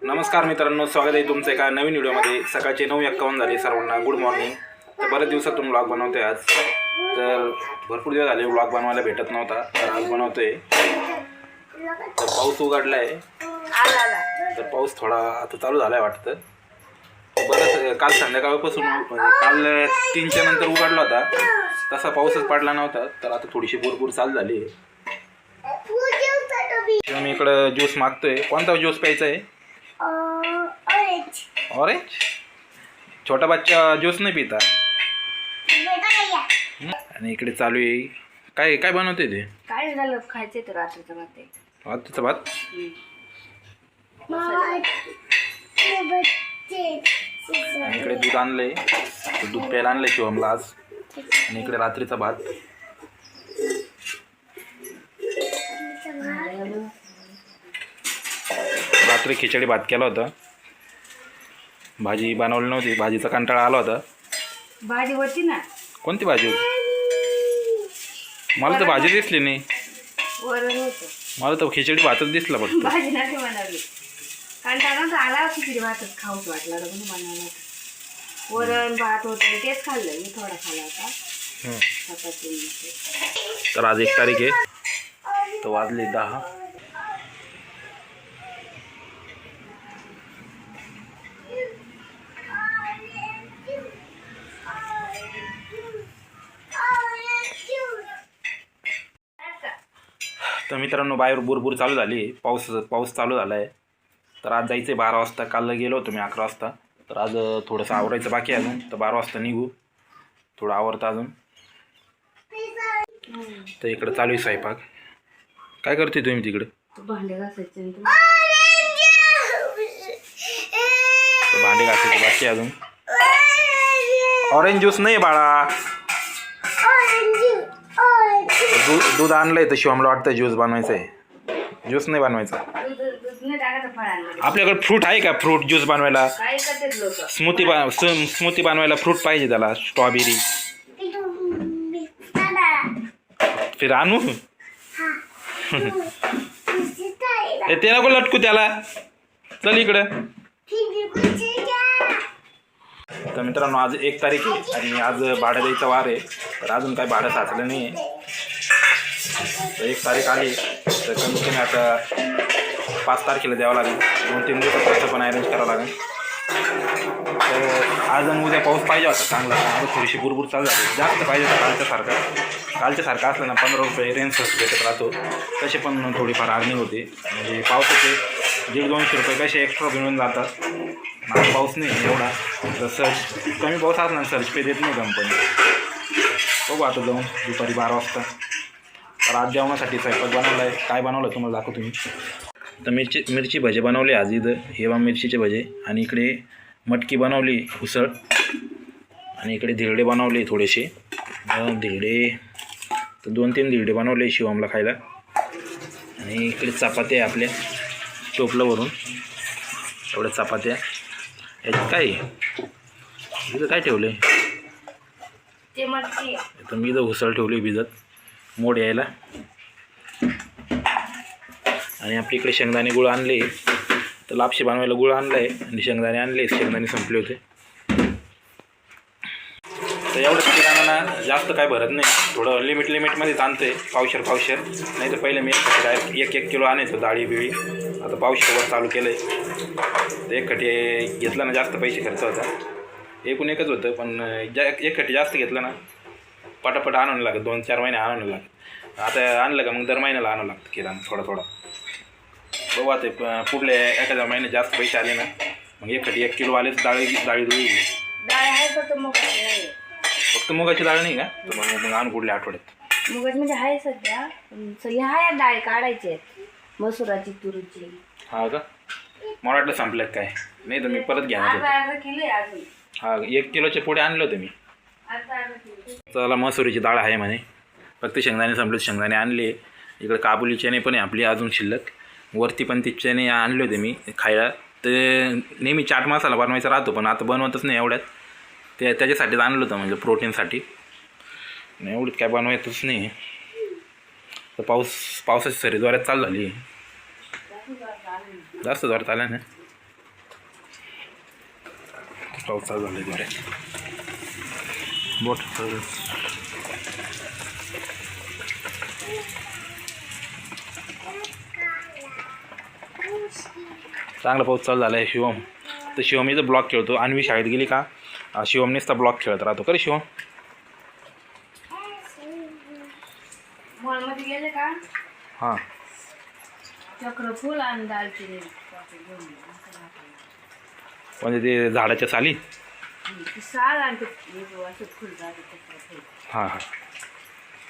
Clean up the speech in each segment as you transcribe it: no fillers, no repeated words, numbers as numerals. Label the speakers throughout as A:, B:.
A: नमस्कार मित्रांनो, स्वागत आहे तुमचं एका नवीन व्हिडिओमध्ये। सकाळचे 9:51 झाले, सर्वांना गुड मॉर्निंग। तर बरेच दिवसातून व्लॉग बनवतोय आज, तर भरपूर दिवस झाले व्लॉग बनवायला भेटत नव्हता, तर आज बनवतोय। तर पाऊस उघडला आहे, तर पाऊस थोडा आता चालू झाला आहे वाटतं। बरंच काल संध्याकाळपासून म्हणजे काल 3च्या नंतर उघडला होता, तसा पाऊसच पडला नव्हता, तर आता थोडीशी भरपूर चालू झाली आहे। मी इकडं ज्यूस मागतोय। कोणता ज्यूस प्यायचा आहे? ऑरेंज। छोटा बच्चा ज्यूस नाही पिता। आणि इकडे चालू आहे काय काय बनवते ते?
B: काय झालं खायचे तर रात्रीचा भात आहे।
A: रात्रीचा भात? आणि इकडे दूध आणलंय, दूध प्यायला आणलंय शिवमला आज। आणि इकडे रात्रीचा भात। रात्री खिचडी भात केला होता, भाजी बनवली नव्हती, भाजीचा कंटाळा आला होता।
B: भाजी होती ना?
A: कोणती भाजी होती? मला तर भाजी दिसली नाही।
B: वरण होतं।
A: मला तर खिचडी भातच दिसला फक्त।
B: भाजी नाही बनवली, कंटाळा आला, खिचडी भातच खाऊच वाटला म्हणून बनवलं। वरण भात होतं तेच खाल्लं, मी थोडा खाल्ला होता।
A: तर आज 1 तारीख आहे, तर वाजले 10। तर मित्रांनो, बाहेर बुरबुर चालू झाली, पाऊस चालू झाला आहे। तर आज जायचं आहे 12 वाजता। काल गेलो होतो मी 11 वाजता, तर आज थोडंसं आवरायचं बाकी आहे अजून, तर 12 वाजता निघू। थोडं आवरतं अजून। तर इकडं चालू आहे स्वयंपाक। काय करते तुम्ही तिकडे?
B: भांडे घासायचे,
A: तर भांडे घासायचे बाकी अजून। ऑरेंज ज्यूस नाही बाळा, दूध आणलंय, तर शिवमला वाटतं ज्यूस बनवायचं आहे। ज्यूस नाही बनवायचा। आपल्याकडे फ्रूट आहे का? फ्रूट ज्यूस बनवायला, स्मूथी बनवायला फ्रूट पाहिजे त्याला, स्ट्रॉबेरी। फिर आणू? ते नको लटकू त्याला, चल इकडं। तर मित्रांनो, आज 1 तारीख आहे आणि आज भाडं द्यायचा वार आहे, तर अजून काय भाडं साचलं नाही आहे। तर 1 तारीख आली तर कमीत कमी आता 5 तारखेला द्यावं लागेल। 2-3 दिवसात खर्च पण अरेंज करावं लागेल। तर आज आणि उद्या पाऊस पाहिजे होता चांगला, आता थोडीशी बुरबुर चालू झाली। जास्त पाहिजे होता कालच्यासारखं असलं ना 15 रुपये रेंज भेटत राहतो, तसे पण थोडीफार अर्निंग होते। म्हणजे पावसाचे 150-200 रुपये कसे एक्स्ट्रा मिळून जातात। आता पाऊस नाही एवढा, तर सर्च कमी पाऊस असला ना सर्च पे देत नाही कंपनी। बघू आता जाऊन दुपारी 12 वाजता। तर आज जेवणासाठी स्वयंपाक बनवला आहे। काय बनवलं तुम्हाला दाखवतो मी। तर मिरची भजे बनवले आज इथं, हे बा मिरचीचे भजे। आणि इकडे मटकी बनवली उसळ, आणि इकडे धिरडे बनवले थोडेसे। धिरडे तर 2-3 धिरडे बनवले शिवमला खायला। आणि इकडे चपात्या आहे आपल्या टोपल्यावरून, एवढ्या चपात्या। याच्यात काय इथं काय ठेवलं आहे? तर मी इथं उसळ ठेवली भिजत मोड यायला। आणि आपल्या इकडे शेंगदाणे गुळ आणले, तर लापशी बनवायला गुळ आणला आहे आणि शेंगदाणे आणले, शेंगदाणे संपले होते। तर एवढं किराणा जास्त काय भरत नाही, थोडं लिमिटमध्येच आणतं आहे, पावशेर। नाही तर पहिले मी डायरेक्ट 1 किलो आणायचो डाळी बिळी, आता पावशेरवर चालू केलं आहे। तर 1 खटी घेतला ना जास्त पैसे खर्च होता, एकूण एकच होतं, पण 1 खटी जास्त घेतलं ना पटापट आणावं लागत, 2-4 महिने आणावं लागत। आता आणलं का मग दर महिन्याला आणावं लागतं किराणा थोडा। बघू आता पुढल्या एखाद्या महिन्यात जास्त पैसे आले ना मग 1 खटी 1 किलो आलेच डाळी फक्त मुगाची डाळ नाही का? तर मग आणू पुढल्या आठवड्यात।
B: मुगाची म्हणजे आहे सध्या, ह्या डाळ काढायचे, मसुराची, तुरीची।
A: हा का? मला वाटलं संपल्यात काय, नाही तर मी परत घ्या। हा 1 किलोचे पुढे आणले होते मी। चला मसुरीची डाळ आहे म्हणे, फक्त शेंगदाणे संपले, शेंगदाणे आणले। इकडे काबुली चणे पण आहे आपली अजून शिल्लक, वरती पण ती चणे आणले होते मी खायला। तर नेहमी चाट मसाला बनवायचा राहतो, पण आता बनवतच नाही एवढ्यात, त्याच्यासाठीच आणलं होतं, म्हणजे प्रोटीनसाठी। एवढीत काय बनवायचंच नाही। तर पावसाची सरी जोरात चालू झाली, जास्त जोरात आला ना। पाऊस चालू झाला बरे बोट चांगला पाऊस चालू झाला आहे. शिवम तर शिवम इथं ब्लॉक खेळतो. अन्वी शाळेत गेली का शिवमनेच तर ब्लॉक खेळत राहतो का रे शिवम.
B: मॉलमध्ये गेले का
A: हां
B: चक्रफूल आणि दालचिनी
A: म्हणजे ते झाडाच्या साली.
B: साल आणि ते असं फुल चक्रफूल.
A: हां हां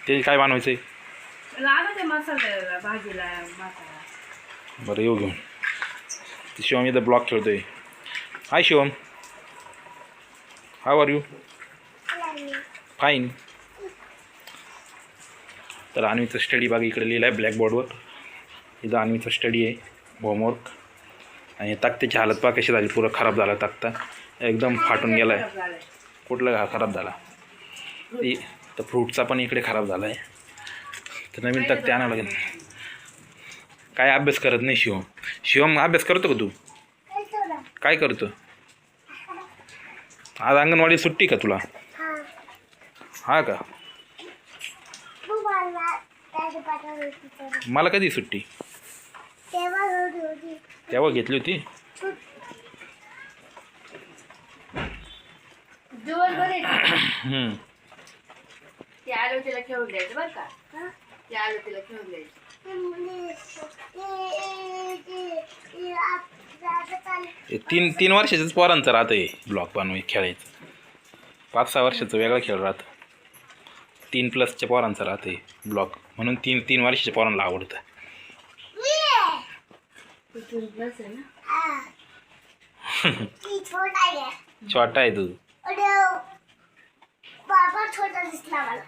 A: ते काय बनवायचं आहे.
B: लागत आहे मसाला भाजीला मसाला.
A: बरं येऊ घेऊन. शिवम इथं ब्लॉक खेळतोय. Hi Shivam, how are you. Fine. तर अन्वीचं स्टडी बाग इकडे लिहिलं आहे ब्लॅकबोर्डवर. इथं अन्वीचं स्टडी आहे होमवर्क. आणि तक्त्याची हालत पहा कशी झाली, पुरं खराब झाला तक्ता एकदम फाटून गेला आहे. कुठला खराब झाला तर फ्रूटचा पण इकडे खराब झाला आहे. तर नवीन तक्ते आणावं लागेल. काय अभ्यास करत नाही शिवम. शिवम अभ्यास करतो का तू. काय करतो आज अंगणवाडी सुट्टी का तुला. हा का मला कधी सुट्टी तेव्हा घेतली होती.
B: ते आलो तिला खेळून द्यायचं बरं का. ते आलो तिला खेळून द्यायचं.
A: 3 वर्षाचंच पोरांचं राहतं आहे ब्लॉक बनवाय खेळायचं. 5-6 वर्षाचं वेगळा खेळ राहतं. 3+ पोरांचं राहतं आहे ब्लॉक म्हणून 3 वर्षाच्या पोरांना आवडतं. छोटा आहे तू.
C: बाबा छोटा दिसला मला.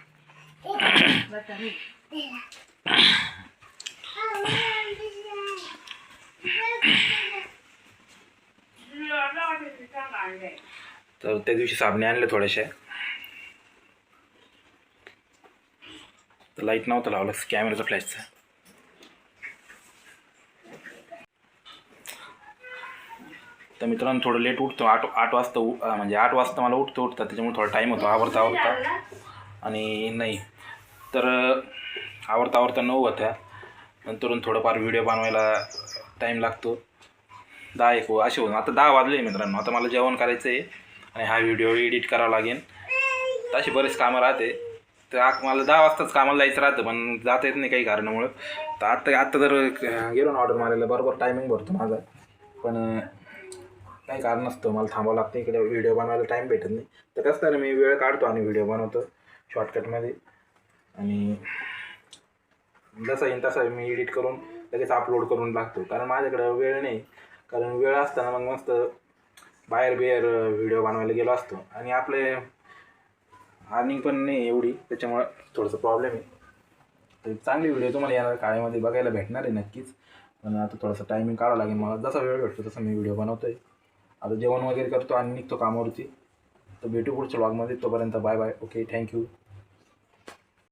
A: तर त्या दिवशी साबणे आणले थोड्याशा. तर लाईट नव्हतं लावलं कॅमेराचा फ्लॅशचा. तर मित्रांनो थोडं लेट उठतो. 8 वाजता म्हणजे 8 वाजता मला उठता त्याच्यामुळे थोडा टाईम होतो आवरता. आणि नाही तर आवरता 9 होत्या. नंतरून थोडंफार व्हिडिओ बनवायला टाईम लागतो. 10-1 असे होऊन आता 10 वाजले मित्रांनो. आता मला जेवण करायचं आहे आणि हा व्हिडिओ एडिट करावा लागेल. तशी बरेच कामं राहते. तर मला 10 वाजताच कामाला जायचं राहतं पण जाता येत नाही काही कारणामुळं. तर आत्ता जर गेलो ना ऑर्डर मारायला बरोबर टायमिंग भरतो माझा. पण काही कारण नसतं मला थांबावं लागतं इकडे व्हिडिओ बनवायला टाईम भेटत नाही. तर कसं तर मी वेळ काढतो आणि व्हिडिओ बनवतो शॉर्टकटमध्ये. आणि जसं येईल तसं मी एडिट करून लगेच अपलोड करून टाकतो. कारण माझ्याकडे वेळ नाही. कारण वेळ असताना मग मस्त बाहेर व्हिडिओ बनवायला गेलो असतो. आणि आपले अर्निंग पण नाही एवढी त्याच्यामुळं थोडंसं प्रॉब्लेम आहे. तर चांगली व्हिडिओ तुम्हाला येणार काळामध्ये बघायला भेटणार आहे नक्कीच. पण आता थोडंसं टायमिंग काढावं लागेल मला. जसा वेळ भेटतो तसं मी व्हिडिओ बनवतो आहे. आता जेवण वगैरे करतो आणि निघतो कामावरती. तर भेटू पुढच्या व्लॉगमध्ये. तोपर्यंत बाय बाय. Okay thank you.